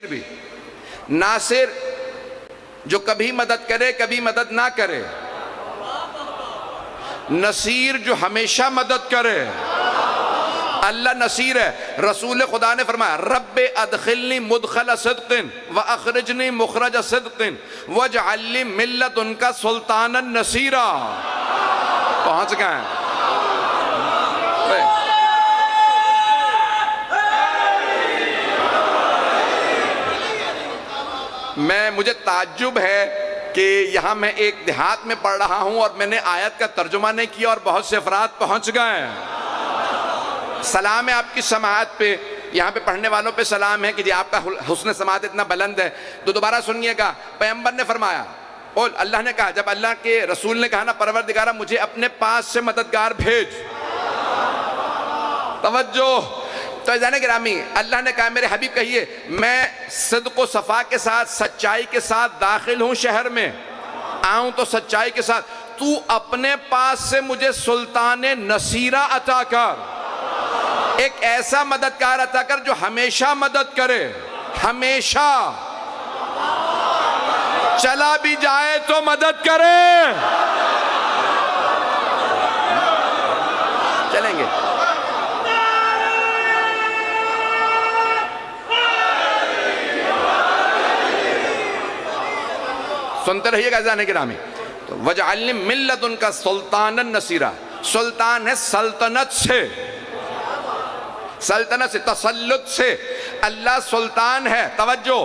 भी नासिर जो कभी मदद करे कभी मदद ना करे, नसीर जो हमेशा मदद करे। अल्लाह नसीर है। रसूल खुदा ने फरमाया रब्बे अदखिलनी मुदखल सिद्किन व अखरिजनी मुखरज सिद्किन वजअलनी मिल्लत उनका सुल्तानन नसीरा। पहुंच गए। मुझे ताज्जुब है कि यहाँ मैं एक देहात में पढ़ रहा हूँ और मैंने आयत का तर्जुमा नहीं किया और बहुत से अफराद पहुँच गए। सलाम है आपकी समाअत पे, यहाँ पे पढ़ने वालों पे सलाम है कि जी आपका हुस्न समाअत इतना बुलंद है। तो दोबारा सुनिएगा, पैगंबर ने फरमाया और अल्लाह ने कहा, जब अल्लाह के रसूल ने कहा ना परवरदिगारा मुझे अपने पास से मददगार भेज, तवज्जो। तो जाने गिरामी अल्लाह ने कहा मेरे हबीब कहिए मैं सिद्क़ व सफ़ा के साथ सच्चाई के साथ दाखिल हूँ, शहर में आऊँ तो सच्चाई के साथ, तू अपने पास से मुझे सुल्तान नसीरा अता कर, एक ऐसा मददगार अता कर जो हमेशा मदद करे, हमेशा चला भी जाए तो मदद करे। चलेंगे सुनते रहिएगा जाने गिरामी। तो वजअलनी मिल्लत उनका सुल्तानन नसीरा, सुल्तान है सल्तनत से, सल्तनत से, तसल्लुत से। अल्लाह सुल्तान है, तवज्जो,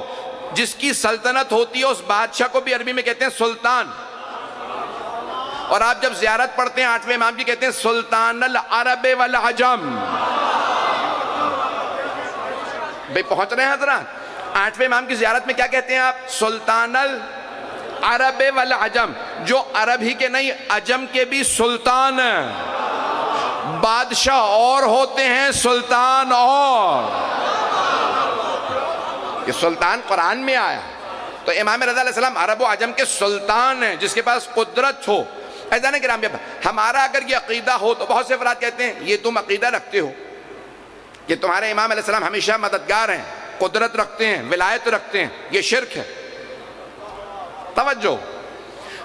जिसकी सल्तनत होती है उस बादशाह को भी अरबी में कहते हैं सुल्तान। और आप जब ज़ियारत पढ़ते हैं 8वें इमाम की कहते हैं सुल्तान अल अरब वल अजम। भाई पहुंच रहे हैं हज़रात, 8वें इमाम की ज़ियारत में क्या कहते हैं आप? सुल्तान अल अरब वल अजम, जो अरब ही के नहीं अजम के भी सुल्तान है। बादशाह और होते हैं, सुल्तान और। ये सुल्तान कुरान में आया। तो इमाम रज़ा अलैहिस्सलाम अरब व अजम के सुल्तान हैं, जिसके पास कुदरत हो। ऐसा नहीं गिरामी, हमारा अगर ये अकीदा हो तो बहुत से अफराद कहते हैं ये तुम अकीदा रखते हो कि तुम्हारे इमाम अलैहिस्सलाम हमेशा मददगार हैं, कुदरत रखते हैं, विलायत रखते हैं, ये शिर्क है। तवज्जो,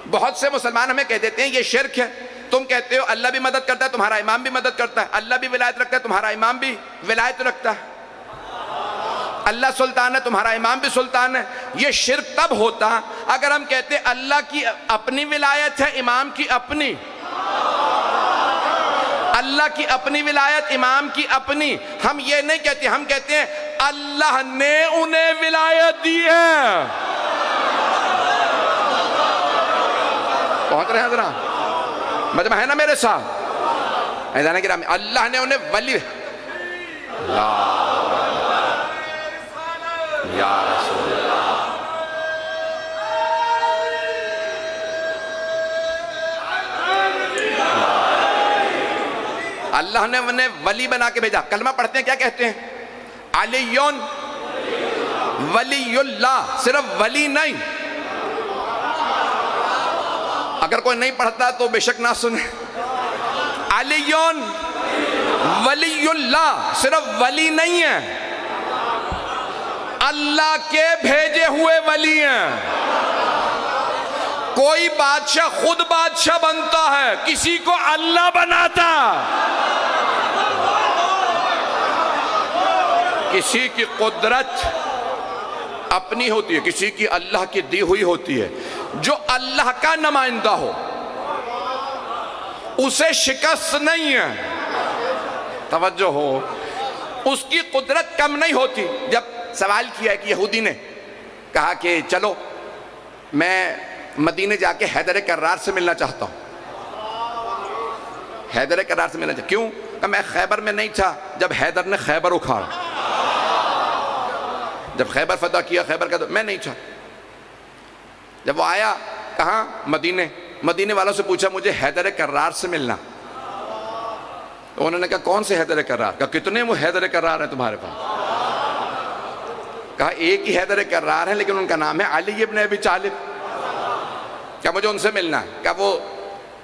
बहुत से मुसलमान हमें कह देते हैं ये शिर्क है। तुम कहते हो अल्लाह भी मदद करता है, तुम्हारा इमाम भी मदद करता है, अल्लाह भी विलायत रखता है, तुम्हारा इमाम भी विलायत रखता है। अल्लाह सुल्तान है, तुम्हारा इमाम भी सुल्तान है। ये शिर्क तब होता अगर हम कहते अल्लाह की अपनी विलायत है, इमाम की अपनी, अल्लाह की अपनी विलायत, इमाम की अपनी। हम ये नहीं कहते, हम कहते हैं अल्लाह ने उन्हें विलायत दी है। पहुंच रहे हैं जरा, मजमा है ना मेरे साथ? ऐसा नहीं कि अल्लाह ने उन्हें वली, या रसूल अल्लाह ने उन्हें वली बना के भेजा। कलमा पढ़ते हैं क्या कहते हैं? अलीयुन वलीयुल्लाह, सिर्फ वली नहीं। अगर कोई नहीं पढ़ता तो बेशक ना सुने। अलीयुन वलीयुल्लाह, सिर्फ वली नहीं है, अल्लाह के भेजे हुए वली हैं। कोई बादशाह खुद बादशाह बनता है, किसी को अल्लाह बनाता। किसी की कुदरत अपनी होती है, किसी की अल्लाह की दी हुई होती है। जो अल्लाह का नुमाइंदा हो उसे शिकस्त नहीं है, तवज्जो हो, उसकी कुदरत कम नहीं होती। जब सवाल किया कि यहूदी ने कहा कि चलो मैं मदीने जाके हैदर कर्रार से मिलना चाहता हूँ, हैदर कर्रार से मिलना चाहता, क्यों? कि मैं खैबर में नहीं था जब हैदर ने खैबर उखाड़ा, जब खैबर फतह किया, खैबर का, तो मैं नहीं था। जब वो आया कहाँ? मदीने, मदीने वालों से पूछा मुझे हैदर कर्रार से मिलना। तो उन्होंने कहा कौन से हैदर कर्रार? कहा कितने वो हैदर कर्रार है तुम्हारे पास? कहा एक ही हैदर कर्रार है, लेकिन उनका नाम है अली इब्न अबी तालिब। क्या मुझे उनसे मिलना है? क्या वो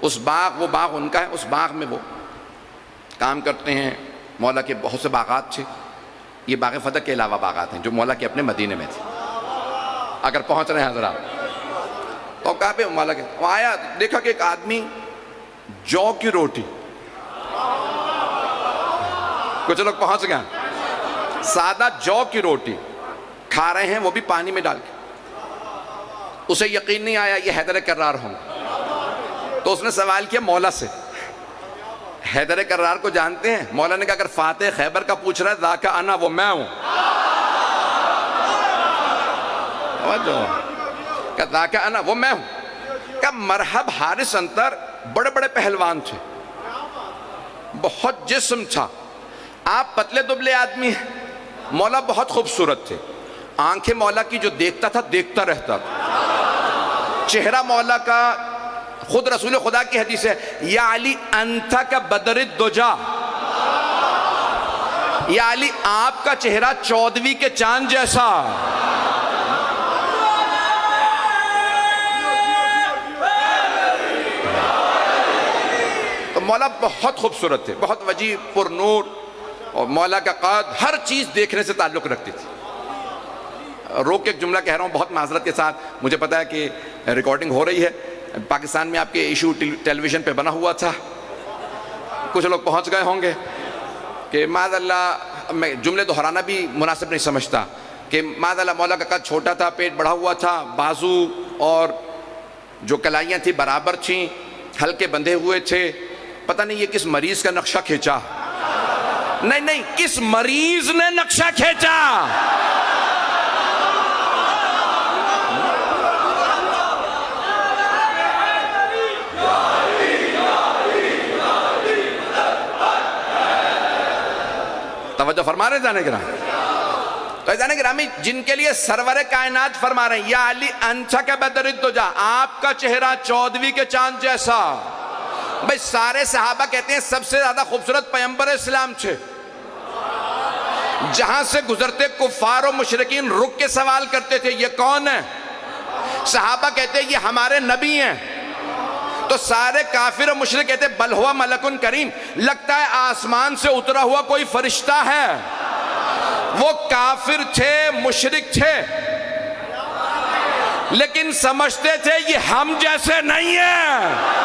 उस बाग, वो बाग उनका है, उस बाग में वो काम करते हैं, मौला के बहुत से बागात थे, ये बाग फतह के अलावा बागात हैं जो मौला के अपने मदीने में थे। अगर पहुंच रहे हैं हजरा तो कहाँ पे मौला के वहाँ आया, देखा कि एक आदमी जौ की रोटी, कुछ लोग पहुंच गए, सादा जौ की रोटी खा रहे हैं, वो भी पानी में डाल के। उसे यकीन नहीं आया ये हैदर कर्रार होंगे, तो उसने सवाल किया मौला से, हैदर कर्रार को जानते हैं? मौला ने कहा अगर फातेह खैबर का पूछ रहा है ज़ाका अना, वो मैं हूं। क्या ज़ाका अना, वो मैं हूं। क्या मरहब हारिस अंतर बड़े बड़े पहलवान थे, बहुत जिस्म था, आप पतले दुबले आदमी हैं। मौला बहुत खूबसूरत थे, आंखें मौला की जो देखता था देखता रहता था। चेहरा मौला का, खुद रसूल खुदा की हदीस है, या अली अंथा का बदरिद्दुजा, या अली आपका चेहरा 14वीं के चांद जैसा। तो मौला बहुत खूबसूरत थे, बहुत वजीह पुरनूर, और मौला का कद हर चीज देखने से ताल्लुक रखती थी। रोक के एक जुमला कह रहा हूँ बहुत माजरत के साथ, मुझे पता है कि रिकॉर्डिंग हो रही है। पाकिस्तान में आपके इशू टेलीविज़न पे बना हुआ था, कुछ लोग पहुंच गए होंगे कि माज़अल्लाह, मैं जुमले दोहराना भी मुनासिब नहीं समझता, कि माज़अल्लाह मौला का कद छोटा था, पेट बढ़ा हुआ था, बाजू और जो कलाइयाँ थी बराबर थीं, हल्के बंधे हुए थे। पता नहीं ये किस मरीज़ का नक्शा खींचा, नहीं नहीं, किस मरीज़ ने नक्शा खींचा। तवज्जो फरमा रहे जाने गिरा, तो जाने गिरामी जिनके लिए सरवरे कायनात फरमा रहे हैं, या अली अंशा के बदरिद्दुजा, आपका चेहरा 14वीं के चांद जैसा। भाई सारे सहाबा कहते हैं सबसे ज्यादा खूबसूरत पैगंबर इस्लाम थे। जहां से गुजरते कुफार और मुशरिकीन रुक के सवाल करते थे ये कौन है, सहाबा कहते हैं ये हमारे नबी हैं। तो सारे काफिर और मुशरिक कहते बल हुआ मलकुन करीम, लगता है आसमान से उतरा हुआ कोई फरिश्ता है। वो काफिर थे, मुशरिक थे, लेकिन समझते थे ये हम जैसे नहीं है।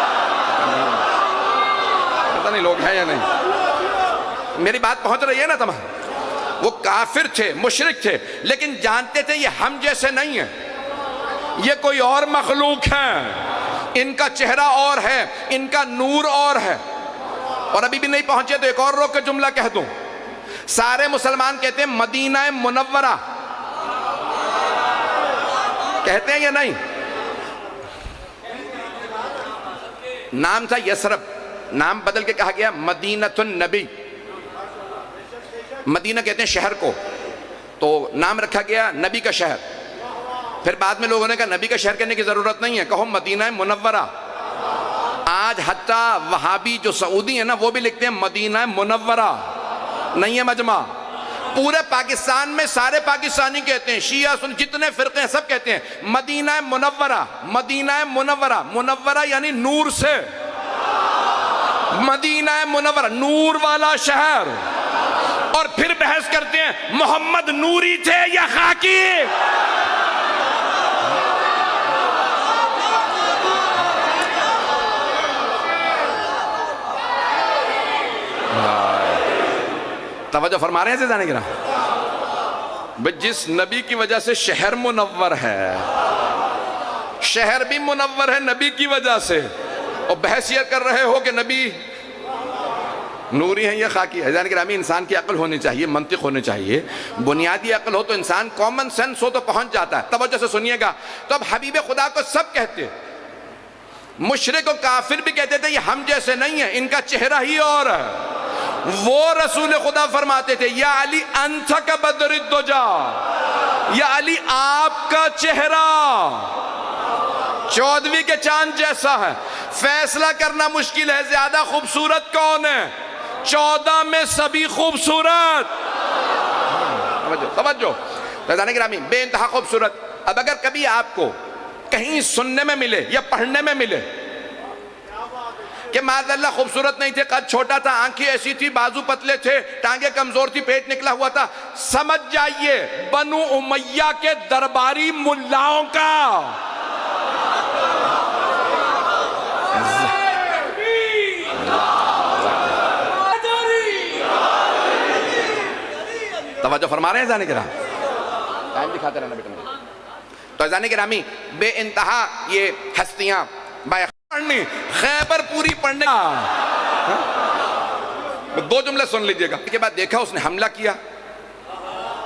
पता नहीं लोग हैं या नहीं, मेरी बात पहुंच रही है ना तमाम। वो काफिर थे, मुशरिक थे, लेकिन जानते थे ये हम जैसे नहीं है, ये कोई और मखलूक है, इनका चेहरा और है, इनका नूर और है। और अभी भी नहीं पहुंचे तो एक और रोक के जुमला कह दूं, सारे मुसलमान कहते हैं मदीना मुनव्वरा, कहते हैं या नहीं? नाम था यसरब, नाम बदल के कहा गया मदीनतुन नबी। मदीना कहते हैं शहर को, तो नाम रखा गया नबी का शहर। फिर बाद में लोगों ने कहा नबी का शहर कहने की जरूरत नहीं है, कहो मदीना मुनव्वरा। आज हत्ता वहाबी जो सऊदी है ना, वो भी लिखते हैं मदीना मुनव्वरा, नहीं है मजमा। पूरे पाकिस्तान में सारे पाकिस्तानी कहते हैं, शिया सुन जितने फिरके हैं सब कहते हैं Medina Munawwara, Medina Munawwara. Munawwarah यानी नूर से, मदीना मुनव्वरा नूर वाला शहर। और फिर बहस करते हैं मोहम्मद नूरी थे या खाकी। तवज्जो फरमा रहे हैं जाने गिरा, जिस नबी की वजह से शहर मुनव्वर है, शहर भी मुनव्वर है नबी की वजह से, और बहस ये कर रहे हो कि नबी नूरी है या खाकी है। जाने गिरामी इंसान की अक्ल होनी चाहिए, मंतिक होनी चाहिए, बुनियादी अक्ल हो तो इंसान, कॉमन सेंस हो तो पहुंच जाता है। तवज्जो से सुनिएगा, तो अब हबीब खुदा को सब कहते, मुशरिक और काफिर भी कहते थे ये हम जैसे नहीं है, इनका चेहरा ही और है। वो रसूल खुदा फरमाते थे या अली अंथा का बदरिद्दुजा, या अली आपका चेहरा 14वीं के चांद जैसा है। फैसला करना मुश्किल है ज्यादा खूबसूरत कौन है, 14 में सभी खूबसूरत। तवज्जो रज़ाने गिरामी, बेइंतहा खूबसूरत। अब अगर कभी आपको कहीं सुनने में मिले या पढ़ने में मिले कि माज़अल्लाह खूबसूरत नहीं थे, कद छोटा था, आंखें ऐसी थी, बाजू पतले थे, टांगे कमजोर थी, पेट निकला हुआ था। समझ जाइए बनु उमैया के दरबारी मुल्लाओं का तवज्जो फरमा रहे हैं जाने के राम, टाइम दिखाते रहना बेटा मेरे। तो जाने के रामी बे इंतहा ये हस्तियां पढ़नी, खैबर पूरी पढ़ने, दो जुमले सुन लीजिएगा। के बाद देखा उसने हमला किया,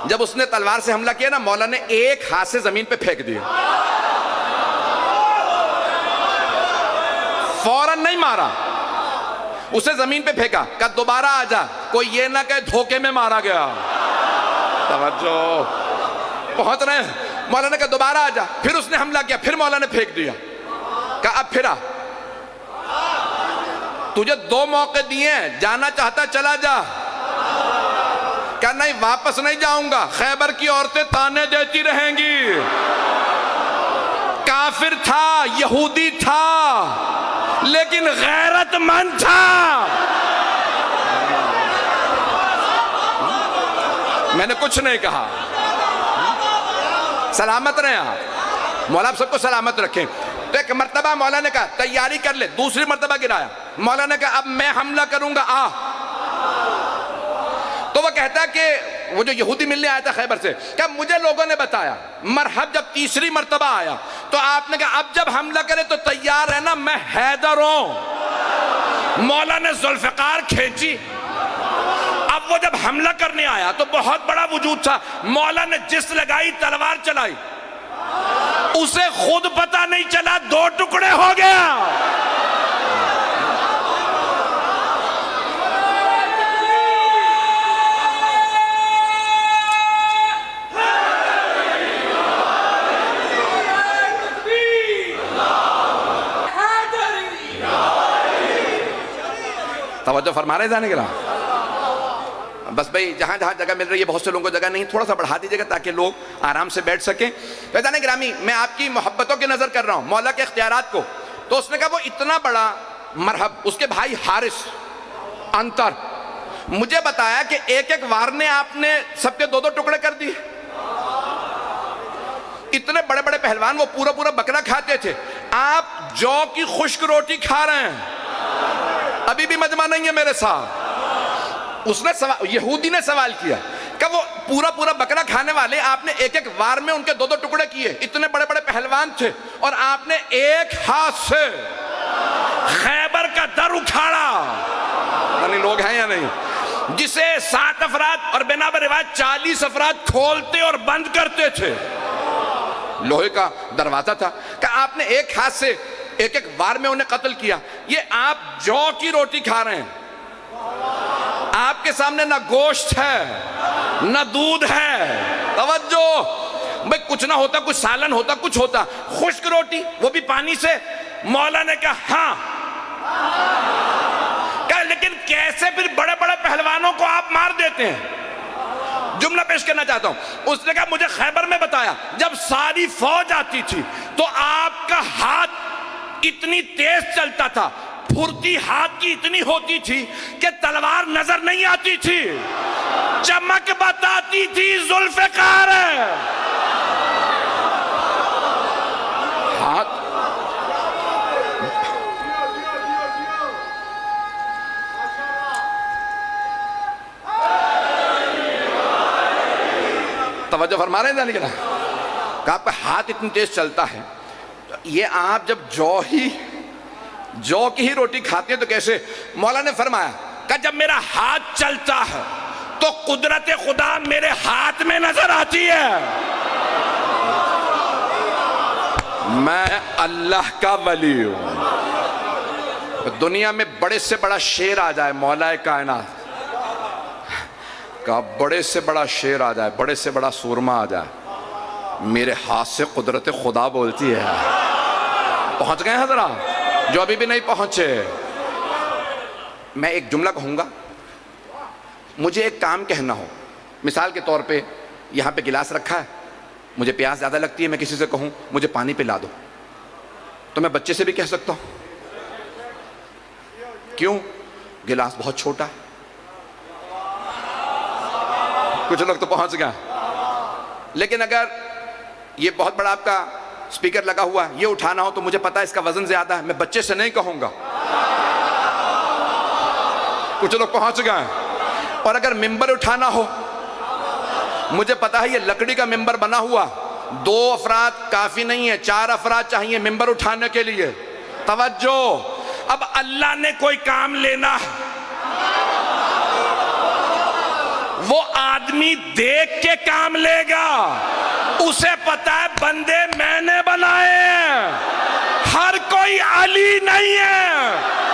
जब उसने तलवार से हमला किया ना, मौला ने एक हाथ से जमीन पे फेंक दिया, फौरन नहीं मारा, उसे जमीन पे फेंका, कहा दोबारा आ जा, कोई ये ना कहे धोखे में मारा गया। तवज्जो पहुंच रहे हैं। मौला ने कहा दोबारा आ जा, फिर उसने हमला किया, फिर मौला ने फेंक दिया, कहा अब फिर आ, तुझे दो मौके दिए, जाना चाहता चला जा। कहा नहीं वापस नहीं जाऊंगा, खैबर की औरतें ताने देती रहेंगी। काफिर था, यहूदी था, लेकिन गैरतमंद था। मैंने कुछ नहीं कहा, सलामत रहे आप, मौला आप सबको सलामत रखें। तो एक मर्तबा मौला ने कहा तैयारी कर ले, दूसरी मर्तबा गिराया, मौला ने कहा अब मैं हमला करूंगा, आ। तो वह कहता है कि वो जो यहूदी मिलने आया था खैबर से, क्या मुझे लोगों ने बताया, मरहब जब तीसरी मर्तबा आया तो आपने कहा अब जब हमला करे तो तैयार है ना, मैं हैदर हूं। मौला ने जुल्फकार खींची, अब वो जब हमला करने आया तो बहुत बड़ा वजूद था, मौला ने जिस लगाई तलवार चलाई, उसे खुद पता नहीं चला, दो टुकड़े हो गया। तवज्जो फरमा रहे जाने के लिए। बस भाई जहां जहां जगह मिल रही है, बहुत से लोगों को जगह नहीं, थोड़ा सा बढ़ा दीजिएगा ताकि लोग आराम से बैठ सकें। फैजान गिरामी, मैं आपकी मोहब्बतों की नजर कर रहा हूं, मौला के इख्तियारात को। तो उसने कहा वो इतना बड़ा मरहब, उसके भाई हारिस अंतर, मुझे बताया कि एक एक वार ने आपने सबके दो दो टुकड़े कर दिए। इतने बड़े बड़े पहलवान, वो पूरा पूरा बकरा खाते थे, आप जौ की खुश्क रोटी खा रहे हैं। अभी भी मजमा नहीं है मेरे साथ। उसने सवाल, यहूदी ने सवाल किया कि वो पूरा पूरा बकरा खाने वाले, आपने एक एक वार में उनके दो दो टुकड़े किए, इतने बड़े बड़े पहलवान थे, और आपने एक हाथ से खैबर का दर उखाड़ा। यानी लोग हैं या नहीं, जिसे 7 अफराद और बिना रिवाज 40 अफराद खोलते और बंद करते थे, लोहे का दरवाजा था, कि आपने एक हाथ से एक एक वार में उन्हें कत्ल किया। ये आप जौ की रोटी खा रहे हैं, आपके सामने ना गोश्त है ना दूध है। तवज्जो भाई, कुछ ना होता, कुछ सालन होता, कुछ होता, खुश्क रोटी, वो भी पानी से। मौला ने कहा हाँ, कहा लेकिन कैसे फिर बड़े बड़े पहलवानों को आप मार देते हैं। जुमला पेश करना चाहता हूं। उसने कहा मुझे खैबर में बताया, जब सारी फौज आती थी तो आपका हाथ इतनी तेज चलता था, फुर्ती हाथ की इतनी होती थी कि तलवार नजर नहीं आती थी, चमक बताती थी जुल्फकार है। हाथ तवज्जो फरमा रहे हैं जाने के ना, आपका हाथ इतनी तेज चलता है, तो ये आप जब जौ की ही रोटी खाते हैं तो कैसे। मौला ने फरमाया कि जब मेरा हाथ चलता है तो कुदरत खुदा मेरे हाथ में नजर आती है। मैं अल्लाह का वली हूं। दुनिया में बड़े से बड़ा शेर आ जाए, मौलाए कायनात का बड़े से बड़ा शेर आ जाए, बड़े से बड़ा सूरमा आ जाए, मेरे हाथ से कुदरत खुदा बोलती है। पहुंच गए हैं जरा, जो अभी भी नहीं पहुंचे। मैं एक जुमला कहूंगा, मुझे एक काम कहना हो, मिसाल के तौर पे यहाँ पे गिलास रखा है, मुझे प्यास ज़्यादा लगती है, मैं किसी से कहूँ मुझे पानी पिला दो, तो मैं बच्चे से भी कह सकता हूँ, क्यों? गिलास बहुत छोटा है। कुछ लोग तो पहुंच गए। लेकिन अगर ये बहुत बड़ा आपका स्पीकर लगा हुआ है, ये उठाना हो तो मुझे पता है इसका वजन ज्यादा है, मैं बच्चे से नहीं कहूंगा। कुछ लोग पहुंच गए। और अगर मिंबर उठाना हो, मुझे पता है ये लकड़ी का मिंबर बना हुआ, 2 अफराद काफी नहीं है, 4 अफराद चाहिए मिंबर उठाने के लिए। तवज्जो, अब अल्लाह ने कोई काम लेना है, वो आदमी देख के काम लेगा। उसे पता है बंदे मैंने बनाए हैं, हर कोई अली नहीं है।